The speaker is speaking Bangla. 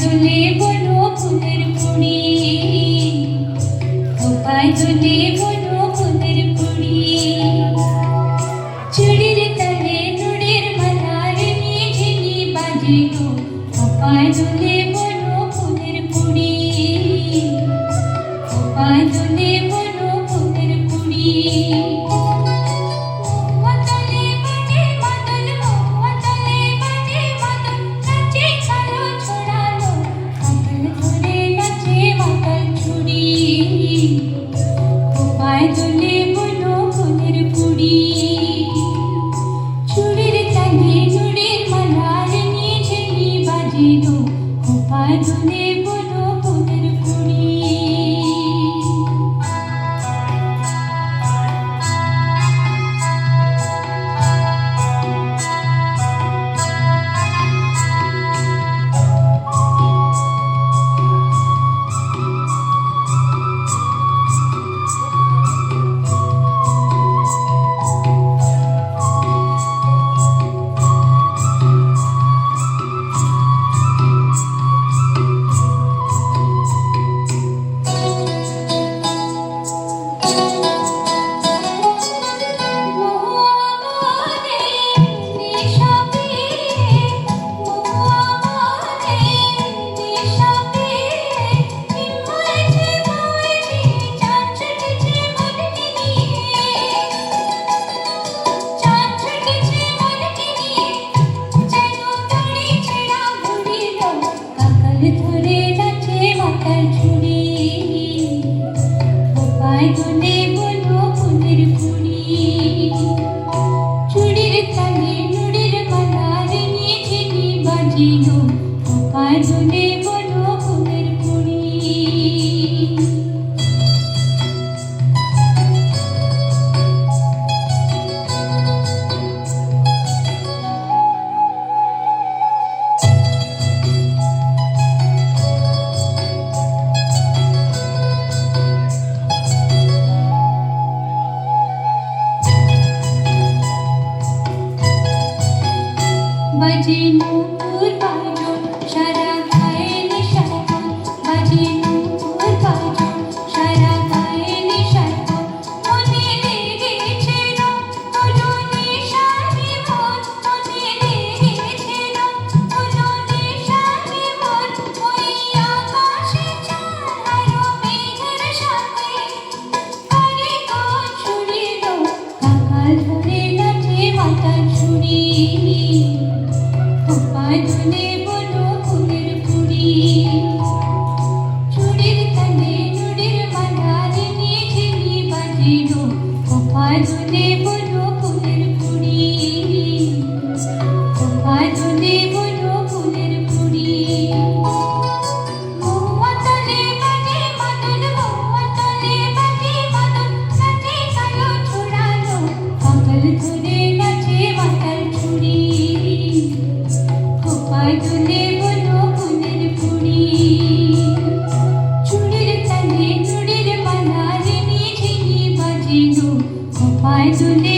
তুলে বলো ফুলের কুড়ি, খোপায় তুলে বলো ফুলের কুড়ি, চুড়ির তালে নুড়ের মালার ঝিনি বাজে গো, খোপায় তুলে বলো ফুলের কুড়ি, খোপায় তুলে বলো ফুলের কুড়ি। বাজে নূপুর বাজন সারা গায়ে নেশায় মন, বাজে নূপুর বাজন সারা গায়ে নেশায় মন, মনে লেগেছে রং হলো নেশায় মন, মনে লেগেছে রং হলো নেশায় মন, ওই আকাশে চাঁদ আলো মেঘের সাথে করে গান ছুড়িল, কাকাল ধরে নাচে মাতাল ছুড়ি, খোপায় তুলে বলো ফুলের কুড়ি, চুড়ির তালে নুড়ির মালার ঝিনি বাজে গো, খোপায় তুলে বলো ফুলের কুড়ি, খোপায় তুলে বলো ফুলের কুড়ি। মহুয়া তলে বাজে মাদল, মহুয়া তলে বাজে মাদল, নাচে কালো ছড়ালো, কাকাল ধরে নাচে মাতাল ছুড়ি, খোপায় তুলে বলো ফুলের কুড়ি, চুড়ির তালে নুড়ির মালার ঝিনি বাজে গো, খোপায় তুলে